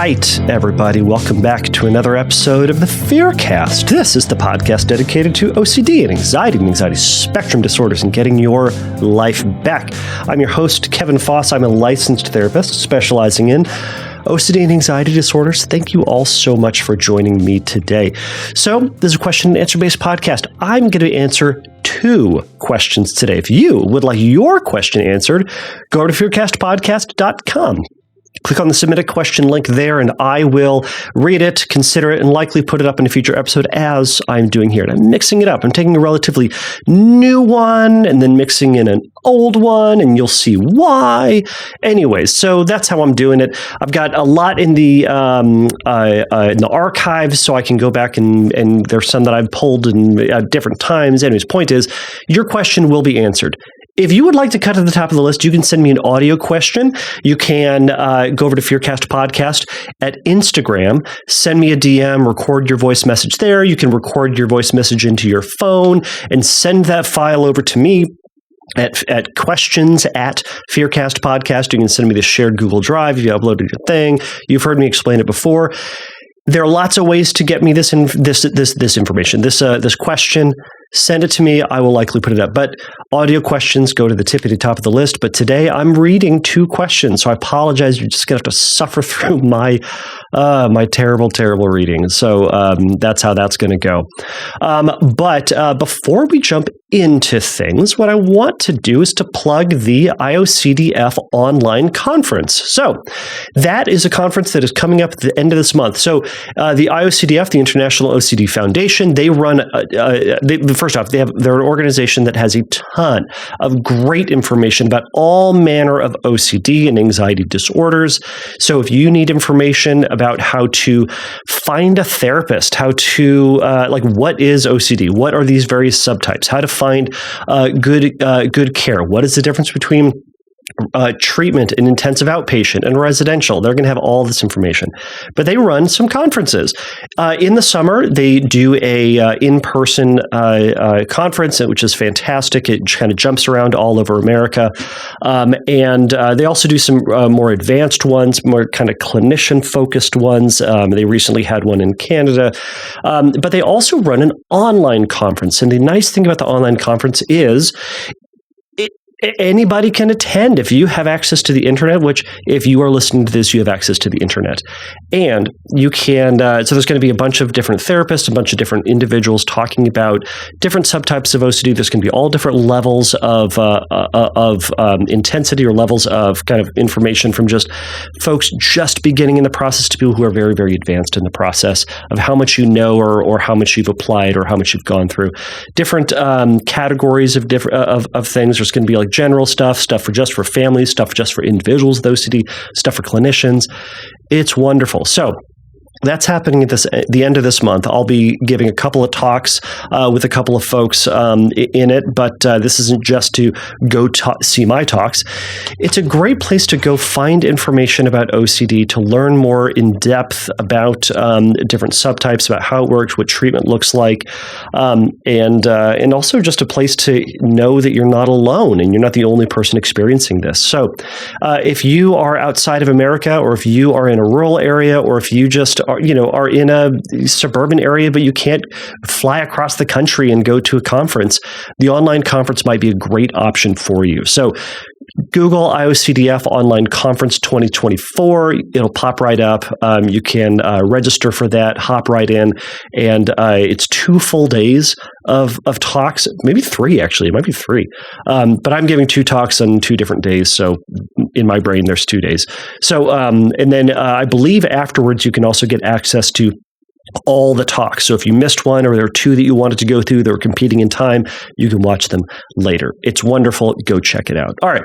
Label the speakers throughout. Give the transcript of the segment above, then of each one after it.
Speaker 1: right, everybody, welcome back to another episode of the Fearcast. This is the podcast dedicated to OCD and anxiety spectrum disorders and getting your life back. I'm your host, Kevin Foss. I'm a licensed therapist specializing in OCD and anxiety disorders. Thank you all so much for joining me today. So this is a question and answer based podcast. I'm going to answer 2 questions today. If you would like your question answered, go to fearcastpodcast.com. Click on the submit a question link there, and I will read it, consider it, and likely put it up in a future episode as I'm doing here. And I'm mixing it up. I'm taking a relatively new one and then mixing in an old one, and you'll see why. Anyways, so that's how I'm doing it. I've got a lot in the archives, so I can go back and there's some that I've pulled in at different times. Anyways, point is, your question will be answered. If you would like to cut to the top of the list, you can send me an audio question. You can go over to Fearcast Podcast at Instagram, send me a DM, record your voice message there. You can record your voice message into your phone and send that file over to me at questions at Fearcast Podcast. You can send me the shared Google Drive if you uploaded your thing. You've heard me explain it before. There are lots of ways to get me this information, this question. Send it to me. I will likely put it up. But audio questions go to the tippity top of the list. But today I'm reading 2 questions, so I apologize. You're just going to have to suffer through my terrible reading. So that's how that's going to go. But before we jump into things, what I want to do is to plug the IOCDF online conference. So that is a conference that is coming up at the end of this month. So the IOCDF, the International OCD Foundation, they run. First off, they're an organization that has a ton of great information about all manner of OCD and anxiety disorders. So if you need information about how to find a therapist, how to what is OCD, what are these various subtypes, how to find good care, what is the difference between treatment in intensive outpatient and residential. They're going to have all this information. But they run some conferences. In the summer, they do a in-person conference, which is fantastic. It kind of jumps around all over America. And they also do some more advanced ones, more kind of clinician-focused ones. They recently had one in Canada. But they also run an online conference. And the nice thing about the online conference is anybody can attend if you have access to the internet, which if you are listening to this, you have access to the internet. And you can, so there's going to be a bunch of different therapists, a bunch of different individuals talking about different subtypes of OCD. There's going to be all different levels of intensity or levels of kind of information from just folks just beginning in the process to people who are very, very advanced in the process of how much you know or how much you've applied or how much you've gone through. Different categories of things. There's going to be like general stuff for just for families, stuff just for individuals with OCD, stuff for clinicians. It's wonderful. So that's happening at the end of this month. I'll be giving a couple of talks with a couple of folks in it, but this isn't just to go see my talks. It's a great place to go find information about OCD, to learn more in depth about different subtypes, about how it works, what treatment looks like, and also just a place to know that you're not alone and you're not the only person experiencing this. So if you are outside of America, or if you are in a rural area, or if you just are in a suburban area, but you can't fly across the country and go to a conference, the online conference might be a great option for you. So Google IOCDF Online Conference 2024. It'll pop right up. You can register for that, hop right in, and it's 2 full days of talks, maybe 3 actually. It might be 3, but I'm giving 2 talks on 2 different days. So in my brain, there's 2 days. So and then I believe afterwards you can also get access to all the talks. So if you missed one or there are 2 that you wanted to go through that were competing in time, you can watch them later. It's wonderful. Go check it out. All right.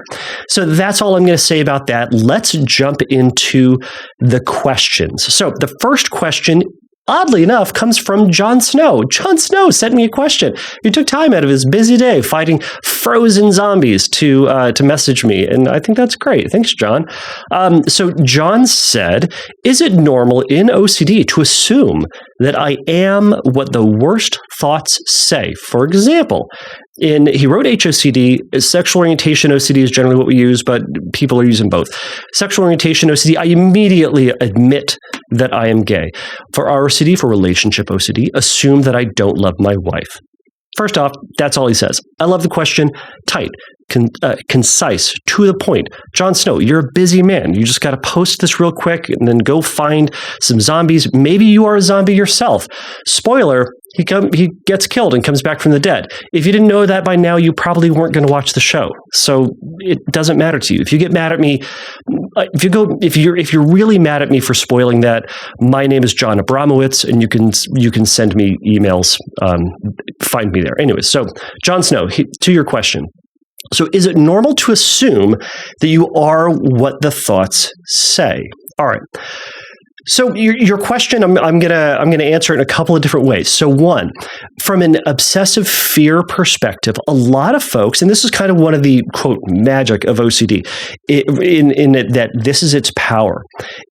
Speaker 1: So that's all I'm going to say about that. Let's jump into the questions. So the first question, oddly enough, comes from John Snow. John Snow sent me a question. He took time out of his busy day fighting frozen zombies to message me, and I think that's great. Thanks, John. So John said, is it normal in OCD to assume that I am what the worst thoughts say? For example, he wrote HOCD. Sexual orientation OCD is generally what we use, but people are using both. Sexual orientation OCD, I immediately admit that I am gay. For ROCD, for relationship OCD, assume that I don't love my wife. First off, that's all he says. I love the question. Tight, concise, to the point. Jon Snow, you're a busy man. You just got to post this real quick and then go find some zombies. Maybe you are a zombie yourself. Spoiler, he gets killed and comes back from the dead. If you didn't know that by now, you probably weren't going to watch the show. So it doesn't matter to you. If you get mad at me, if you're really mad at me for spoiling that, my name is John Abramowitz, and you can send me emails. Find me there. Anyways, so Jon Snow, to your question. So is it normal to assume that you are what the thoughts say? All right. So your question, I'm gonna answer it in a couple of different ways. So one, from an obsessive fear perspective, a lot of folks, and this is kind of one of the quote magic of OCD, in that this is its power,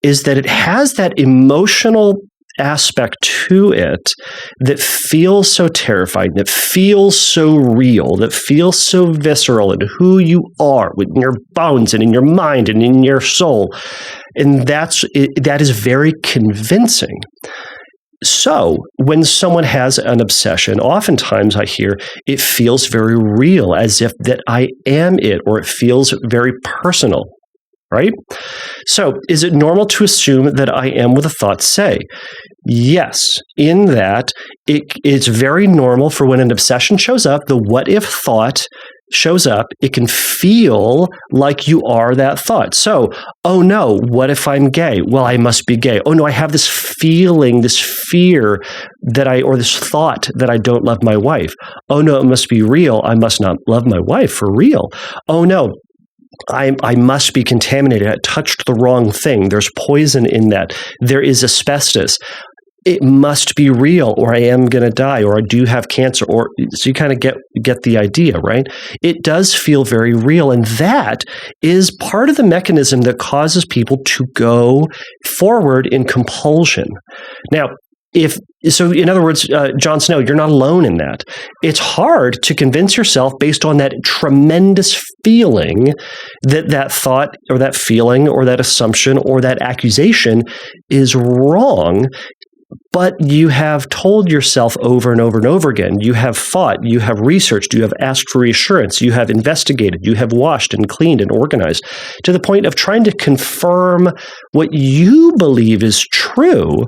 Speaker 1: is that it has that emotional aspect to it that feels so terrifying, that feels so real, that feels so visceral in who you are, in your bones and in your mind and in your soul. And that is very convincing. So when someone has an obsession, oftentimes I hear it feels very real, as if that I am it, or it feels very personal, right? So is it normal to assume that I am what the thoughts say? Yes, in that it's very normal for when an obsession shows up, the what if thought shows up, it can feel like you are that thought. So, oh no, what if I'm gay? Well, I must be gay. Oh no, I have this feeling, this fear or this thought that I don't love my wife. Oh no, it must be real. I must not love my wife for real. Oh no, I must be contaminated. I touched the wrong thing. There's poison in that. There is asbestos. It must be real, or I am going to die, or I do have cancer, or so you kind of get the idea, right? It does feel very real, and that is part of the mechanism that causes people to go forward in compulsion. Now, in other words, Jon Snow, you're not alone in that. It's hard to convince yourself based on that tremendous feeling that thought or that feeling or that assumption or that accusation is wrong. But you have told yourself over and over and over again, you have fought, you have researched, you have asked for reassurance, you have investigated, you have washed and cleaned and organized to the point of trying to confirm what you believe is true.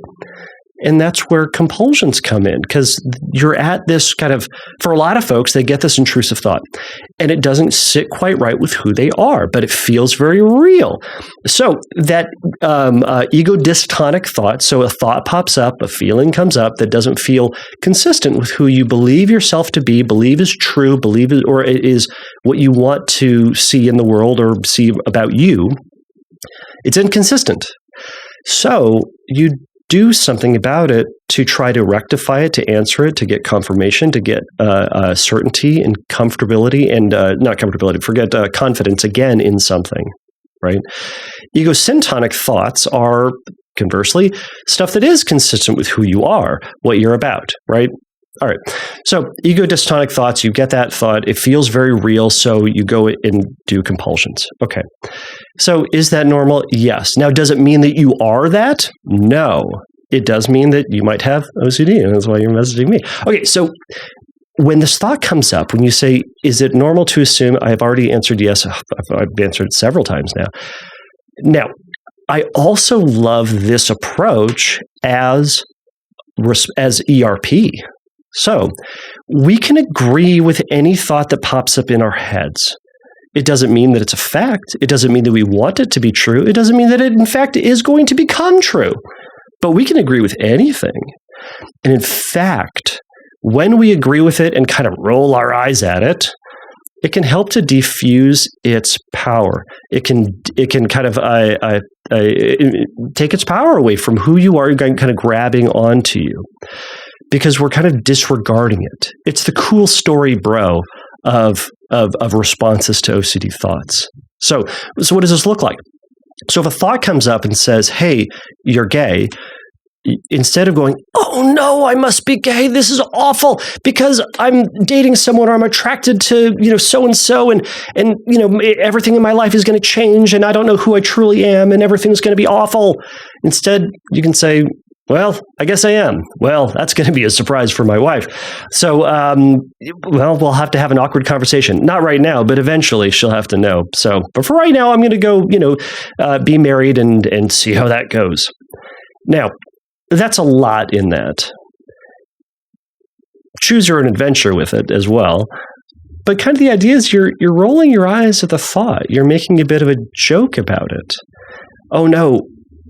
Speaker 1: And that's where compulsions come in, because you're at this kind of, for a lot of folks, they get this intrusive thought, and it doesn't sit quite right with who they are, but it feels very real. So that ego dystonic thought, so a thought pops up, a feeling comes up that doesn't feel consistent with who you believe yourself to be, believe is true, or it is what you want to see in the world or see about you. It's inconsistent. So you do something about it to try to rectify it, to answer it, to get confirmation, to get certainty and comfortability, and not comfortability, forget confidence again in something, right? Egosyntonic thoughts are, conversely, stuff that is consistent with who you are, what you're about, right? All right. So ego dystonic thoughts, you get that thought, it feels very real, so you go and do compulsions. Okay. So is that normal? Yes. Now, does it mean that you are that? No. It does mean that you might have OCD, and that's why you're messaging me. Okay. So when this thought comes up, when you say, is it normal to assume, I've already answered yes. I've answered it several times now. Now, I also love this approach as ERP. So we can agree with any thought that pops up in our heads. It doesn't mean that it's a fact. It doesn't mean that we want it to be true. It doesn't mean that it, in fact, is going to become true. But we can agree with anything. And in fact, when we agree with it and kind of roll our eyes at it, it can help to diffuse its power. It can kind of take its power away from who you are, kind of grabbing onto you. Because we're kind of disregarding it. It's the cool story, bro, of responses to OCD thoughts. So what does this look like? So if a thought comes up and says, hey, you're gay, instead of going, oh no, I must be gay. This is awful because I'm dating someone or I'm attracted to, so-and-so and, everything in my life is going to change and I don't know who I truly am and everything's going to be awful. Instead, you can say, well, I guess I am. Well, that's going to be a surprise for my wife. So, we'll have to have an awkward conversation. Not right now, but eventually she'll have to know. So, but for right now, I'm going to go, be married and see how that goes. Now, that's a lot in that. Choose your own adventure with it as well. But kind of the idea is you're rolling your eyes at the thought. You're making a bit of a joke about it. Oh no,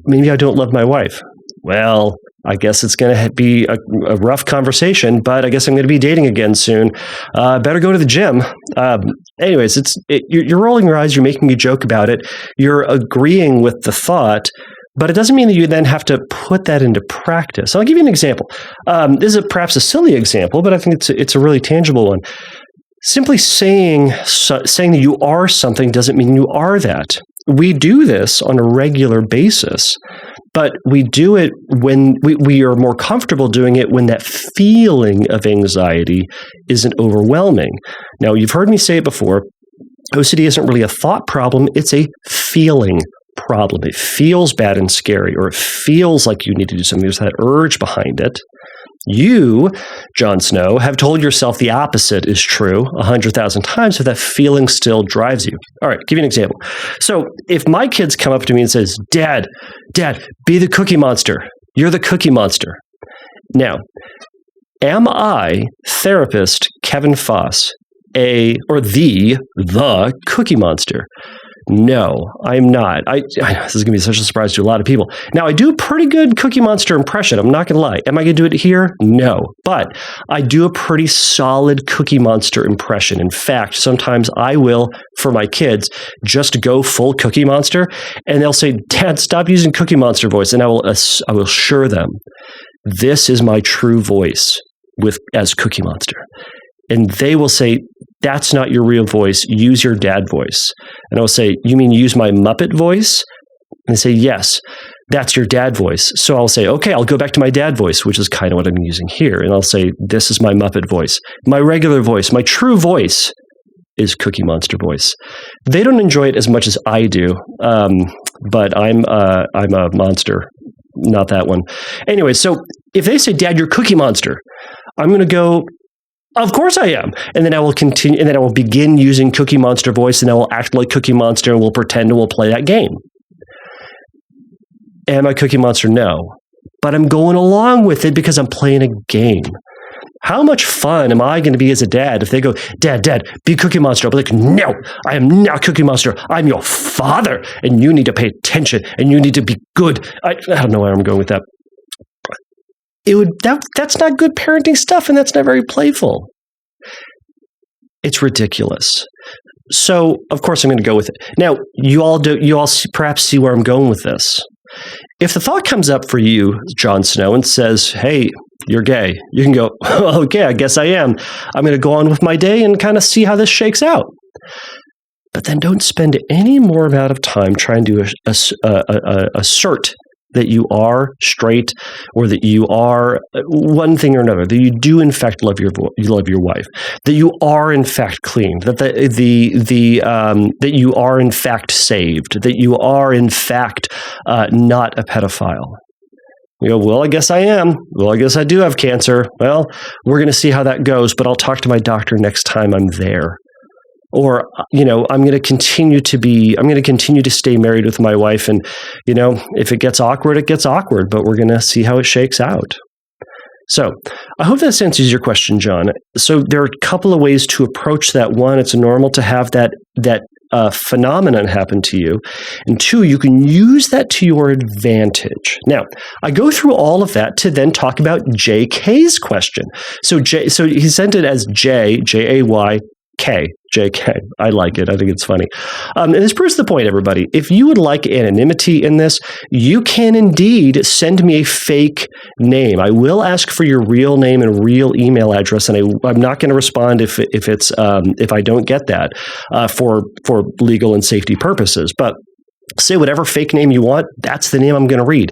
Speaker 1: maybe I don't love my wife. Well, I guess it's going to be a rough conversation, but I guess I'm going to be dating again soon. Better go to the gym. Anyways, you're rolling your eyes. You're making a joke about it. You're agreeing with the thought, but it doesn't mean that you then have to put that into practice. I'll give you an example. This is perhaps a silly example, but I think it's a really tangible one. Simply saying that you are something doesn't mean you are that. We do this on a regular basis, but we do it when we are more comfortable doing it when that feeling of anxiety isn't overwhelming. Now, you've heard me say it before. OCD isn't really a thought problem. It's a feeling problem. It feels bad and scary, or it feels like you need to do something. There's that urge behind it. You, Jon Snow, have told yourself the opposite is true 100,000 times, so that feeling still drives you. All right, give you an example. So if my kids come up to me and says, Dad, be the Cookie Monster. You're the Cookie Monster. Now, am I, therapist Kevin Foss, the Cookie Monster? No, I'm not. This is going to be such a surprise to a lot of people. Now, I do a pretty good Cookie Monster impression. I'm not going to lie. Am I going to do it here? No. But I do a pretty solid Cookie Monster impression. In fact, sometimes I will, for my kids, just go full Cookie Monster, and they'll say, Dad, stop using Cookie Monster voice. And I will assure them, this is my true voice as Cookie Monster. And they will say, that's not your real voice. Use your dad voice. And I'll say, you mean use my Muppet voice? And they say, yes, that's your dad voice. So I'll say, okay, I'll go back to my dad voice, which is kind of what I'm using here. And I'll say, this is my Muppet voice. My regular voice, my true voice is Cookie Monster voice. They don't enjoy it as much as I do, but I'm a monster, not that one. Anyway, so if they say, Dad, you're Cookie Monster, I'm going to go, of course I am. And then I will continue, and then I will begin using Cookie Monster voice, and I will act like Cookie Monster, and we'll pretend and we'll play that game. Am I Cookie Monster? No. But I'm going along with it because I'm playing a game. How much fun am I going to be as a dad if they go, Dad, be Cookie Monster? I'll be like, no, I am not Cookie Monster. I'm your father, and you need to pay attention, and you need to be good. I don't know where I'm going with that. That's not good parenting stuff, and that's not very playful. It's ridiculous. So, of course, I'm going to go with it. Now, you all perhaps see where I'm going with this. If the thought comes up for you, Jon Snow, and says, hey, you're gay, you can go, okay, I guess I am. I'm going to go on with my day and kind of see how this shakes out. But then don't spend any more amount of time trying to assert that you are straight, or that you are one thing or another, that you do in fact love your wife, that you are in fact clean, that that you are in fact saved, that you are in fact not a pedophile. You go, well, I guess I am. Well, I guess I do have cancer. Well, we're going to see how that goes, but I'll talk to my doctor next time I'm there. Or, I'm going to continue to stay married with my wife. And, if it gets awkward, it gets awkward, but we're going to see how it shakes out. So I hope this answers your question, John. So there are a couple of ways to approach that. One, it's normal to have that phenomenon happen to you. And two, you can use that to your advantage. Now, I go through all of that to then talk about JK's question. So he sent it as Jayk. JK. I like it. I think it's funny. And this proves the point, everybody. If you would like anonymity in this, you can indeed send me a fake name. I will ask for your real name and real email address, and I'm not going to respond if I don't get that for legal and safety purposes. But say whatever fake name you want. That's the name I'm going to read.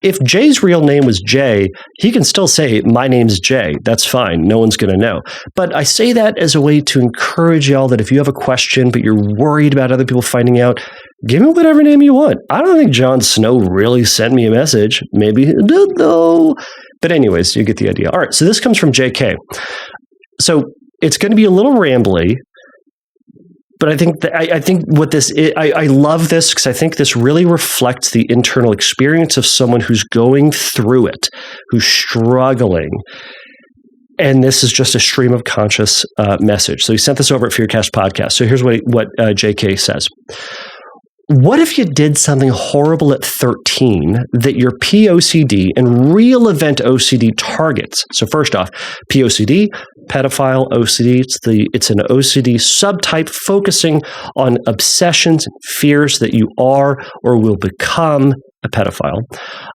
Speaker 1: if Jay's real name was Jay, he can still say, my name's Jay. That's fine. No one's going to know. But I say that as a way to encourage y'all that if you have a question, but you're worried about other people finding out, give me whatever name you want. I don't think Jon Snow really sent me a message. Maybe he did, though. But anyways, you get the idea. All right, so this comes from JK. So it's going to be a little rambly, but I think what this is, I love this because I think this really reflects the internal experience of someone who's going through it, who's struggling. And this is just a stream of conscious message. So he sent this over at Fearcast Podcast. So here's what JK says. What if you did something horrible at 13 that your POCD and real event OCD targets? So first off, POCD, pedophile OCD, it's an OCD subtype focusing on obsessions and fears that you are or will become a pedophile.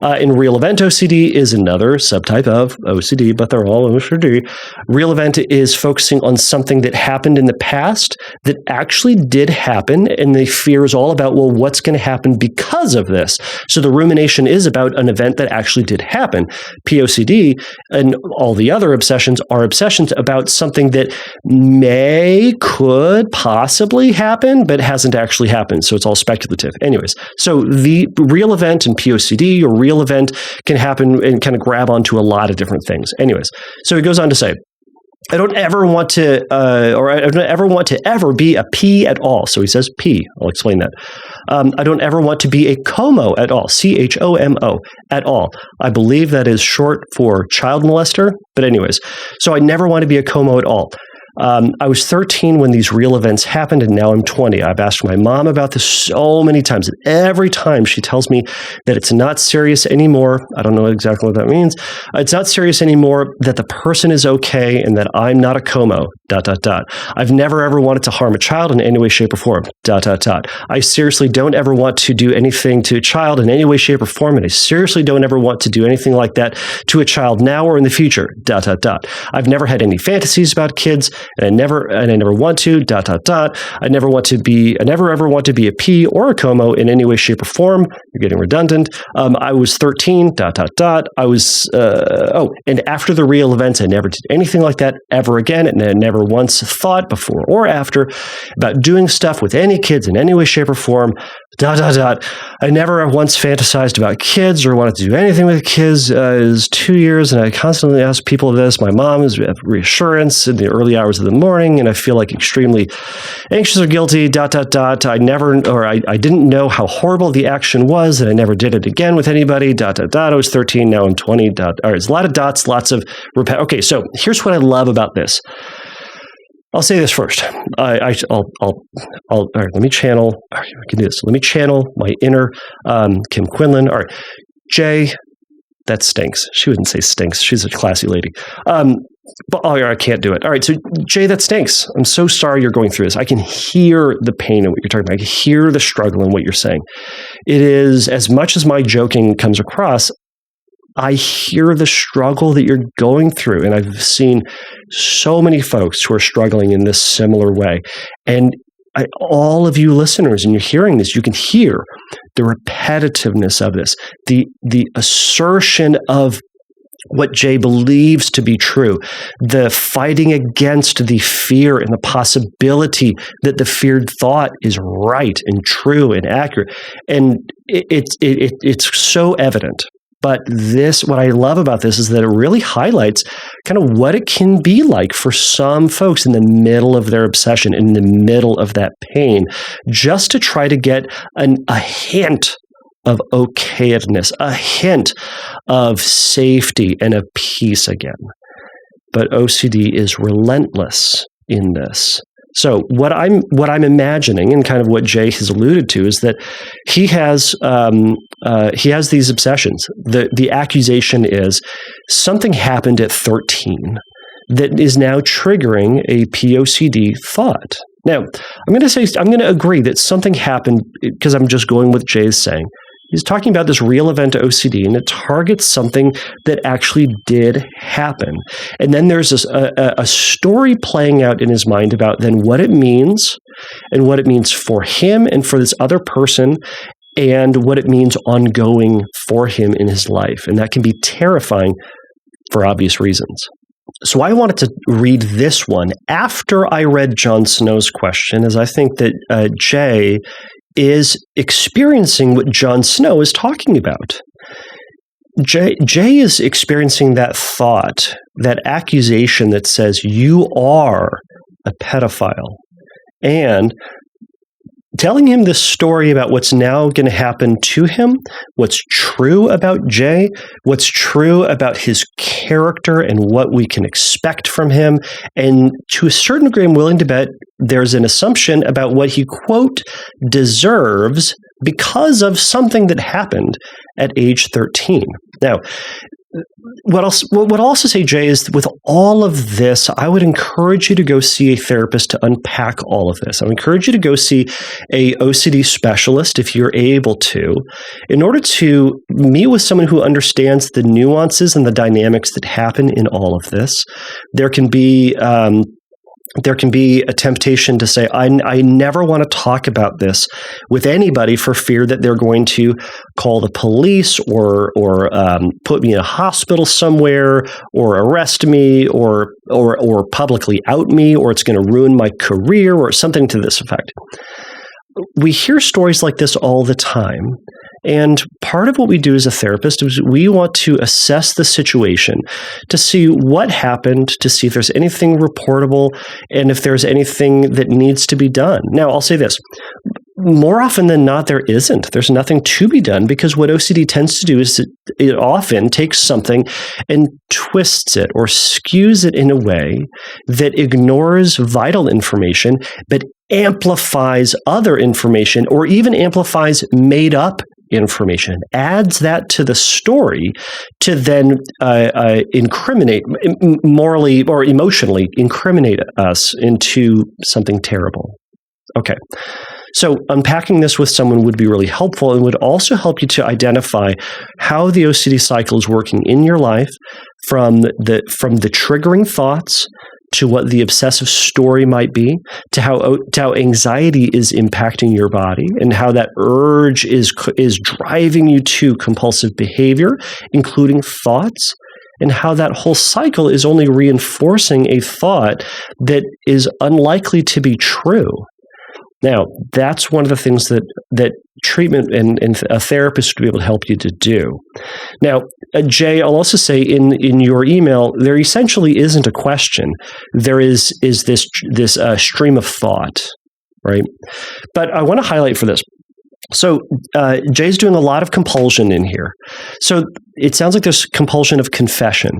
Speaker 1: And real event OCD is another subtype of OCD, but they're all OCD. Real event is focusing on something that happened in the past that actually did happen, and the fear is all about, well, what's going to happen because of this? So the rumination is about an event that actually did happen. POCD and all the other obsessions are obsessions about something that could possibly happen, but hasn't actually happened. So it's all speculative. Anyways, so the real event and POCD or real event can happen and kind of grab onto a lot of different things. Anyways, so he goes on to say, I don't ever want to, ever be a P at all. So he says P. I'll explain that. I don't ever want to be a CHOMO at all. CHOMO at all. I believe that is short for child molester. But anyways, so I never want to be a CHOMO at all. I was 13 when these real events happened, and now I'm 20. I've asked my mom about this so many times, and every time she tells me that it's not serious anymore. I don't know exactly what that means. It's not serious anymore, that the person is okay, and that I'm not a CHOMO, ... I've never ever wanted to harm a child in any way, shape, or form, ... I seriously don't ever want to do anything to a child in any way, shape, or form, and I seriously don't ever want to do anything like that to a child now or in the future, ... I've never had any fantasies about kids, and I never want to, ... I never ever want to be a P or a CHOMO in any way, shape, or form. You're getting redundant. I was 13, ... I was, and after the real events, I never did anything like that ever again, and I never once thought before or after about doing stuff with any kids in any way, shape, or form, ... I never once fantasized about kids or wanted to do anything with kids. It was 2 years, and I constantly ask people this. My mom is reassurance in the early hours of the morning, and I feel like extremely anxious or guilty, ... I didn't know how horrible the action was, and I never did it again with anybody, ... I was 13, now I'm 20, ... All right, there's a lot of dots, lots of okay, so here's what I love about this. I'll say this first. All right, let me channel. All right, I can do this. Let me channel my inner Kim Quinlan. All right, Jay, that stinks. She wouldn't say stinks. She's a classy lady. But I can't do it. All right, so Jay, that stinks. I'm so sorry you're going through this. I can hear the pain in what you're talking about. I can hear the struggle in what you're saying. It is, as much as my joking comes across, I hear the struggle that you're going through, and I've seen so many folks who are struggling in this similar way. And all of you listeners, and you're hearing this, you can hear the repetitiveness of this, the assertion of what Jay believes to be true, the fighting against the fear and the possibility that the feared thought is right and true and accurate. And it's so evident. But what I love about this is that it really highlights kind of what it can be like for some folks in the middle of their obsession, in the middle of that pain, just to try to get a hint of okayedness, a hint of safety and of peace again. But OCD is relentless in this. So what I'm imagining, and kind of what Jay has alluded to, is that he has these obsessions. The accusation is something happened at 13 that is now triggering a POCD thought. Now, I'm going to agree that something happened because I'm just going with Jay's saying. He's talking about this real event OCD, and it targets something that actually did happen. And then there's a story playing out in his mind about then what it means, and what it means for him and for this other person, and what it means ongoing for him in his life. And that can be terrifying for obvious reasons. So I wanted to read this one after I read Jon Snow's question, as I think that Jay is experiencing what Jon Snow is talking about. Jay is experiencing that thought, that accusation that says you are a pedophile, and telling him this story about what's now going to happen to him, what's true about Jay, what's true about his character and what we can expect from him. And to a certain degree, I'm willing to bet there's an assumption about what he, quote, deserves because of something that happened at age 13. Now, what I'll also say, Jay, is with all of this, I would encourage you to go see a therapist to unpack all of this. I would encourage you to go see a OCD specialist if you're able to, in order to meet with someone who understands the nuances and the dynamics that happen in all of this. There can be a temptation to say, I never want to talk about this with anybody for fear that they're going to call the police or put me in a hospital somewhere or arrest me or publicly out me, or it's going to ruin my career or something to this effect. We hear stories like this all the time. And part of what we do as a therapist is we want to assess the situation to see what happened, to see if there's anything reportable, and if there's anything that needs to be done. Now, I'll say this. More often than not, there isn't. There's nothing to be done, because what OCD tends to do is it often takes something and twists it or skews it in a way that ignores vital information, but amplifies other information, or even amplifies made-up information, adds that to the story to then incriminate, morally or emotionally incriminate us into something terrible. Okay. So unpacking this with someone would be really helpful, and would also help you to identify how the OCD cycle is working in your life, from the triggering thoughts to what the obsessive story might be, to how anxiety is impacting your body, and how that urge is driving you to compulsive behavior, including thoughts, and how that whole cycle is only reinforcing a thought that is unlikely to be true. Now, that's one of the things that treatment and a therapist would be able to help you to do. Now, Jay, I'll also say in your email, there essentially isn't a question. There is this stream of thought, right? But I want to highlight for this. So Jay's doing a lot of compulsion in here. So it sounds like there's compulsion of confession.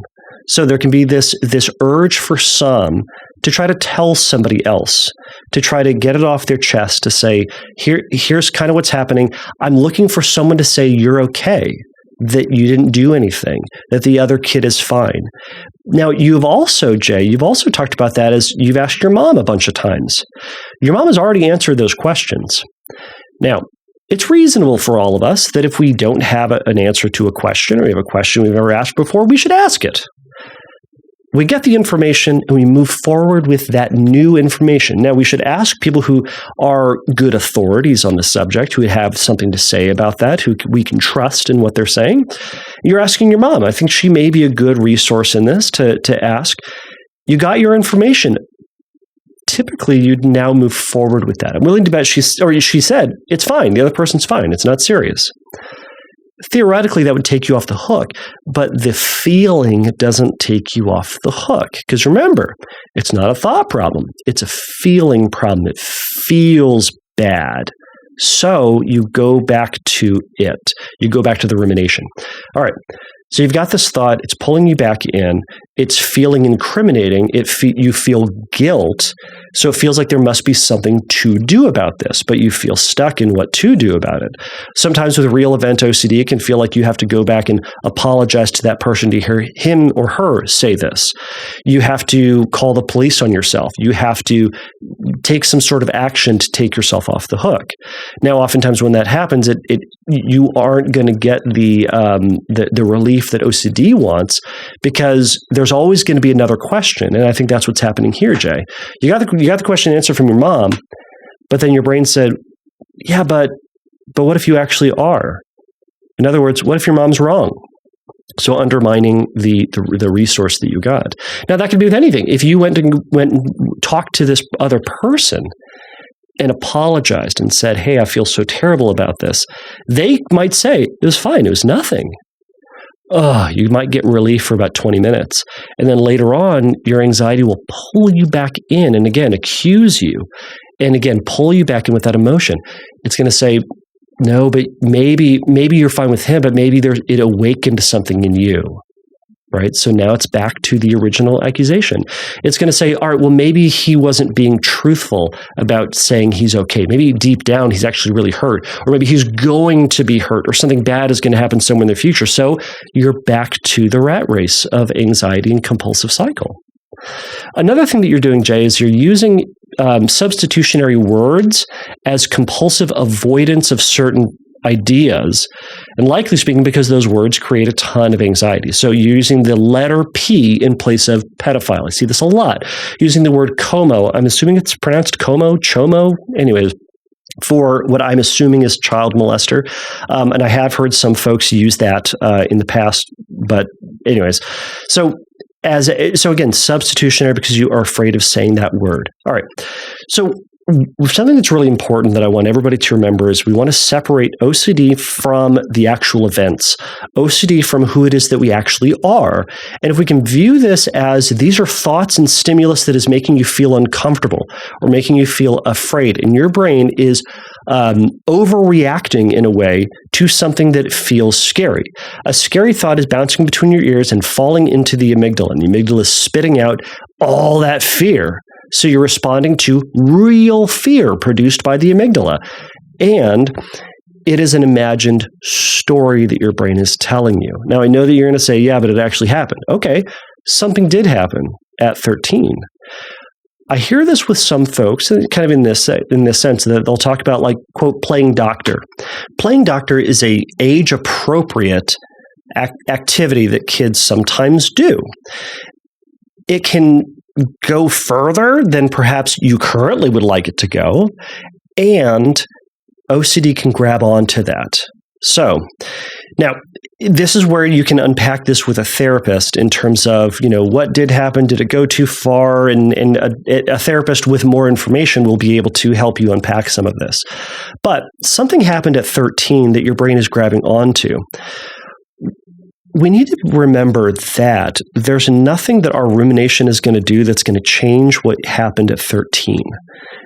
Speaker 1: So there can be this urge for some to try to tell somebody else, to try to get it off their chest, to say, here's kind of what's happening. I'm looking for someone to say you're okay, that you didn't do anything, that the other kid is fine. Now, you've also talked about that as you've asked your mom a bunch of times. Your mom has already answered those questions. Now, it's reasonable for all of us that if we don't have an answer to a question, or we have a question we've never asked before, we should ask it. We get the information and we move forward with that new information. Now, we should ask people who are good authorities on the subject, who have something to say about that, who we can trust in what they're saying. You're asking your mom. I think she may be a good resource in this to ask. You got your information. Typically, you'd now move forward with that. I'm willing to bet she said, it's fine. The other person's fine. It's not serious. Theoretically, that would take you off the hook, but the feeling doesn't take you off the hook. Because remember, it's not a thought problem. It's a feeling problem. It feels bad. So you go back to it. You go back to the rumination. All right. So you've got this thought. It's pulling you back in. It's feeling incriminating. You feel guilt. So it feels like there must be something to do about this, but you feel stuck in what to do about it. Sometimes with real event OCD, it can feel like you have to go back and apologize to that person to hear him or her say this. You have to call the police on yourself. You have to take some sort of action to take yourself off the hook. Now, oftentimes when that happens, you aren't going to get the relief that OCD wants, because there's always going to be another question. And I think that's what's happening here, Jay. You got the question answered from your mom, but then your brain said, yeah, but But what if you actually are? In other words, what if your mom's wrong? So undermining the resource that you got. Now, that could be with anything. If you went and talked to this other person and apologized and said, hey, I feel so terrible about this, they might say, it was fine, it was nothing. You might get relief for about 20 minutes. And then later on, your anxiety will pull you back in and again, accuse you. And again, pull you back in with that emotion. It's going to say, no, but maybe you're fine with him, but maybe it awakened something in you, right? So now it's back to the original accusation. It's going to say, all right, well, maybe he wasn't being truthful about saying he's okay. Maybe deep down, he's actually really hurt, or maybe he's going to be hurt, or something bad is going to happen somewhere in the future. So you're back to the rat race of anxiety and compulsive cycle. Another thing that you're doing, Jay, is you're using substitutionary words as compulsive avoidance of certain ideas, and likely speaking, because those words create a ton of anxiety. So you're using the letter P in place of pedophile. I see this a lot. Using the word como, I'm assuming it's pronounced como, chomo, anyways, for what I'm assuming is child molester. And I have heard some folks use that in the past, but anyways. So again, substitutionary because you are afraid of saying that word. All right. So something that's really important that I want everybody to remember is we want to separate OCD from the actual events, OCD from who it is that we actually are. And if we can view this as these are thoughts and stimulus that is making you feel uncomfortable or making you feel afraid, and your brain is overreacting in a way to something that feels scary. A scary thought is bouncing between your ears and falling into the amygdala, and the amygdala is spitting out all that fear. So you're responding to real fear produced by the amygdala. And it is an imagined story that your brain is telling you. Now, I know that you're going to say, yeah, but it actually happened. Okay, something did happen at 13. I hear this with some folks, kind of in this sense that they'll talk about, like, quote, playing doctor. Playing doctor is a age-appropriate activity that kids sometimes do. It can go further than perhaps you currently would like it to go, and OCD can grab onto that. So now, this is where you can unpack this with a therapist in terms of, what did happen? Did it go too far? And a therapist with more information will be able to help you unpack some of this. But something happened at 13 that your brain is grabbing onto. We need to remember that there's nothing that our rumination is going to do that's going to change what happened at 13.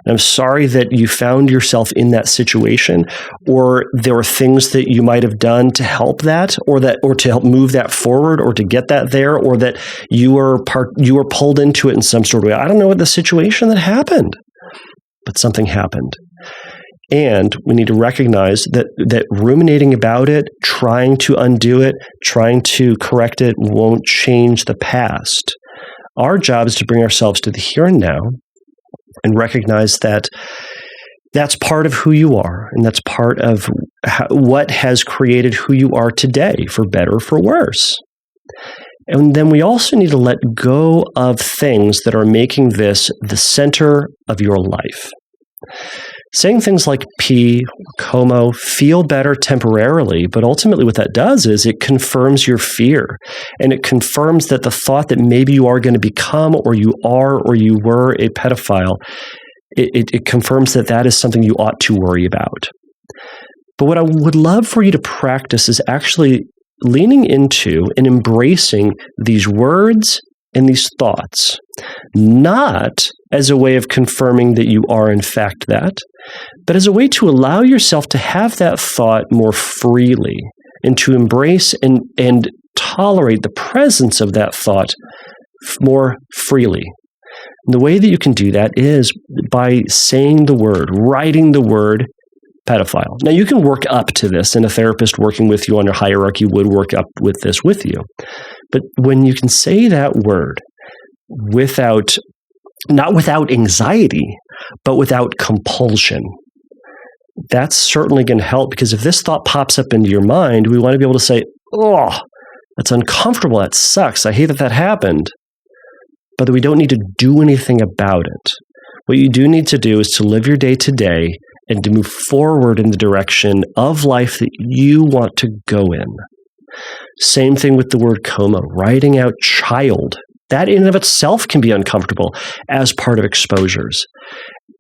Speaker 1: And I'm sorry that you found yourself in that situation, or there were things that you might have done to help that, or to help move that forward, or to get that there, or that you were pulled into it in some sort of way. I don't know what the situation that happened, but something happened. And we need to recognize that ruminating about it, trying to undo it, trying to correct it won't change the past. Our job is to bring ourselves to the here and now and recognize that that's part of who you are, and that's part of what has created who you are today, for better or for worse. And then we also need to let go of things that are making this the center of your life. Saying things like P, como, feel better temporarily, but ultimately what that does is it confirms your fear. And it confirms that the thought that maybe you are going to become, or you are, or you were a pedophile, it confirms that is something you ought to worry about. But what I would love for you to practice is actually leaning into and embracing these words and these thoughts, not as a way of confirming that you are in fact that, but as a way to allow yourself to have that thought more freely and to embrace and tolerate the presence of that thought more freely. And the way that you can do that is by saying the word, writing the word pedophile. Now, you can work up to this, and a therapist working with you on your hierarchy would work up with this with you. But when you can say that word not without anxiety, but without compulsion, that's certainly going to help, because if this thought pops up into your mind, we want to be able to say, oh, that's uncomfortable, that sucks, I hate that happened, but we don't need to do anything about it. What you do need to do is to live your day today and to move forward in the direction of life that you want to go in. Same thing with the word coma, writing out child. That in and of itself can be uncomfortable as part of exposures.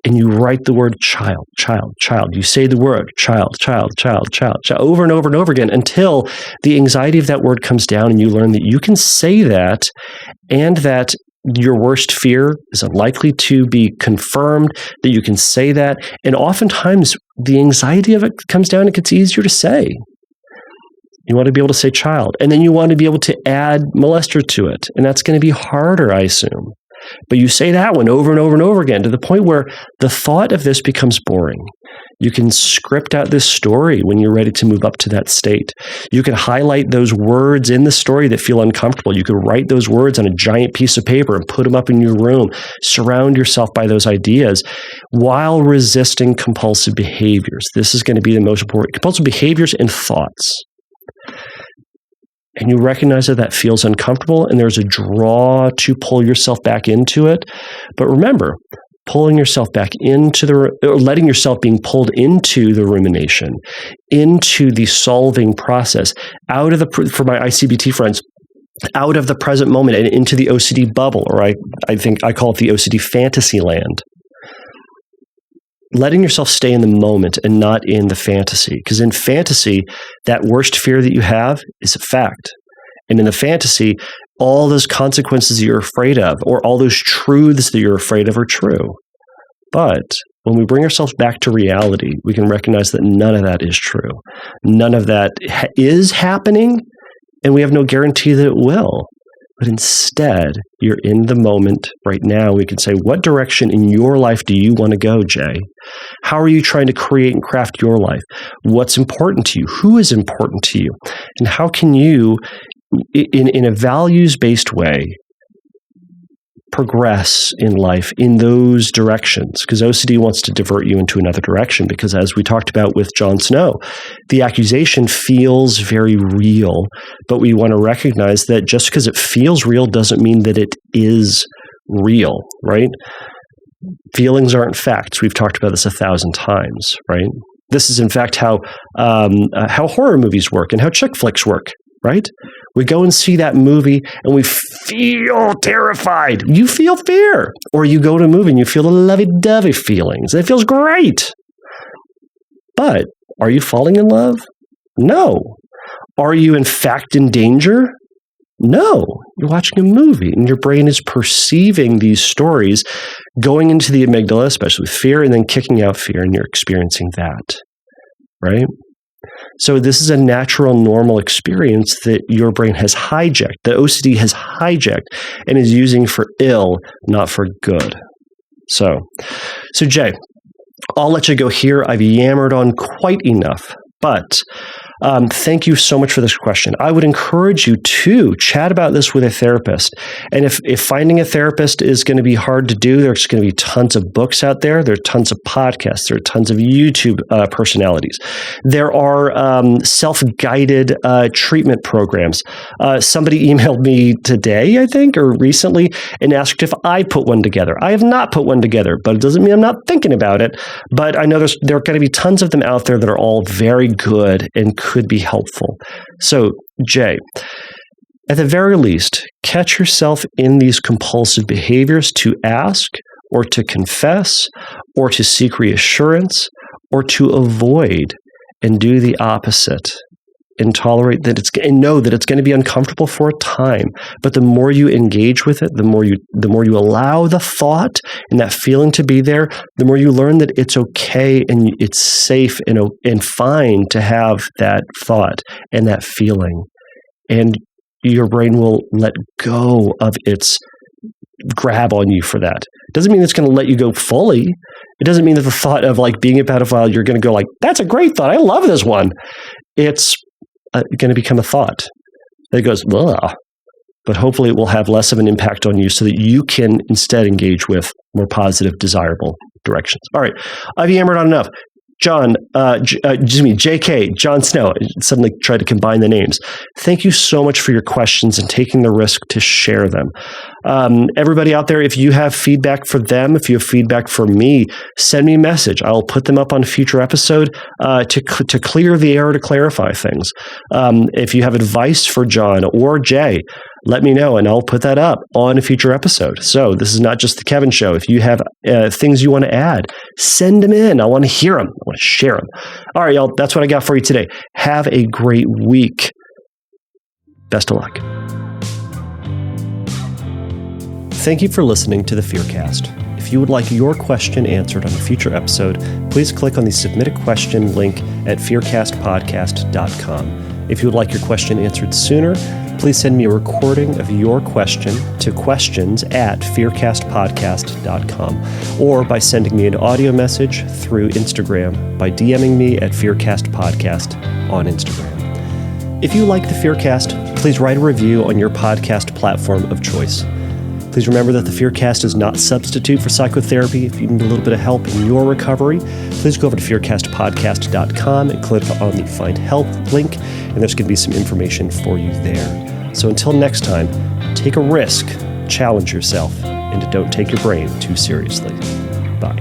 Speaker 1: And you write the word child, child, child. You say the word child, child, child, child, child over and over and over again until the anxiety of that word comes down and you learn that you can say that and that your worst fear is unlikely to be confirmed, that you can say that. And oftentimes the anxiety of it comes down and it gets easier to say. You want to be able to say child. And then you want to be able to add molester to it. And that's going to be harder, I assume. But you say that one over and over and over again to the point where the thought of this becomes boring. You can script out this story when you're ready to move up to that state. You can highlight those words in the story that feel uncomfortable. You can write those words on a giant piece of paper and put them up in your room. Surround yourself by those ideas while resisting compulsive behaviors. This is going to be the most important. Compulsive behaviors and thoughts. And you recognize that that feels uncomfortable and there's a draw to pull yourself back into it. But remember, pulling yourself back into or letting yourself being pulled into the rumination, into the solving process, out of for my ICBT friends, out of the present moment and into the OCD bubble, or I think I call it the OCD fantasy land. Letting yourself stay in the moment and not in the fantasy. Because in fantasy, that worst fear that you have is a fact. And in the fantasy, all those consequences that you're afraid of, or all those truths that you're afraid of are true. But when we bring ourselves back to reality, we can recognize that none of that is true. None of that is happening, and we have no guarantee that it will. But instead, you're in the moment right now. We can say, what direction in your life do you want to go, Jay? How are you trying to create and craft your life? What's important to you? Who is important to you? And how can you, in a values-based way, progress in life in those directions? Because OCD wants to divert you into another direction because, as we talked about with Jon Snow, the accusation feels very real, but we want to recognize that just because it feels real doesn't mean that it is real, right? Feelings aren't facts. We've talked about this 1,000 times, right? This is, in fact, how horror movies work and how chick flicks work, right? We go and see that movie and we feel terrified. You feel fear. Or you go to a movie and you feel the lovey-dovey feelings. It feels great. But are you falling in love? No. Are you, in fact, in danger? No. You're watching a movie and your brain is perceiving these stories, going into the amygdala, especially with fear, and then kicking out fear, and you're experiencing that, right? So this is a natural, normal experience that your brain has hijacked, that OCD has hijacked and is using for ill, not for good. So Jay, I'll let you go here. I've yammered on quite enough, but thank you so much for this question. I would encourage you to chat about this with a therapist. And if finding a therapist is going to be hard to do, there's going to be tons of books out there. There are tons of podcasts. There are tons of YouTube personalities. There are self-guided treatment programs. Somebody emailed me today, I think, or recently, and asked if I put one together. I have not put one together, but it doesn't mean I'm not thinking about it. But I know there are going to be tons of them out there that are all very good and could be helpful. So, Jay, at the very least, catch yourself in these compulsive behaviors to ask or to confess or to seek reassurance or to avoid and do the opposite and tolerate that and know that it's going to be uncomfortable for a time. But the more you engage with it, the more you allow the thought and that feeling to be there, the more you learn that it's okay and it's safe and fine to have that thought and that feeling. And your brain will let go of its grab on you for that. It doesn't mean it's going to let you go fully. It doesn't mean that the thought of like being a pedophile, you're going to go like, that's a great thought. I love this one. It's going to become a thought that goes, ugh. But hopefully it will have less of an impact on you so that you can instead engage with more positive, desirable directions. All right. I've yammered on enough. JK, Jon Snow, I suddenly tried to combine the names. Thank you so much for your questions and taking the risk to share them. Everybody out there, if you have feedback for them, if you have feedback for me, send me a message. I'll put them up on a future episode to clear the air, to clarify things. If you have advice for John or Jay, let me know, and I'll put that up on a future episode. So this is not just the Kevin Show. If you have things you want to add, send them in. I want to hear them. I want to share them. All right, y'all, that's what I got for you today. Have a great week. Best of luck. Thank you for listening to the Fearcast. If you would like your question answered on a future episode, please click on the Submit a Question link at fearcastpodcast.com. If you would like your question answered sooner, please send me a recording of your question to questions@fearcastpodcast.com, or by sending me an audio message through Instagram by DMing me at fearcastpodcast on Instagram. If you like the Fearcast, please write a review on your podcast platform of choice. Please remember that the Fearcast is not a substitute for psychotherapy. If you need a little bit of help in your recovery, please go over to fearcastpodcast.com and click on the Find Help link, and there's going to be some information for you there. So until next time, take a risk, challenge yourself, and don't take your brain too seriously. Bye.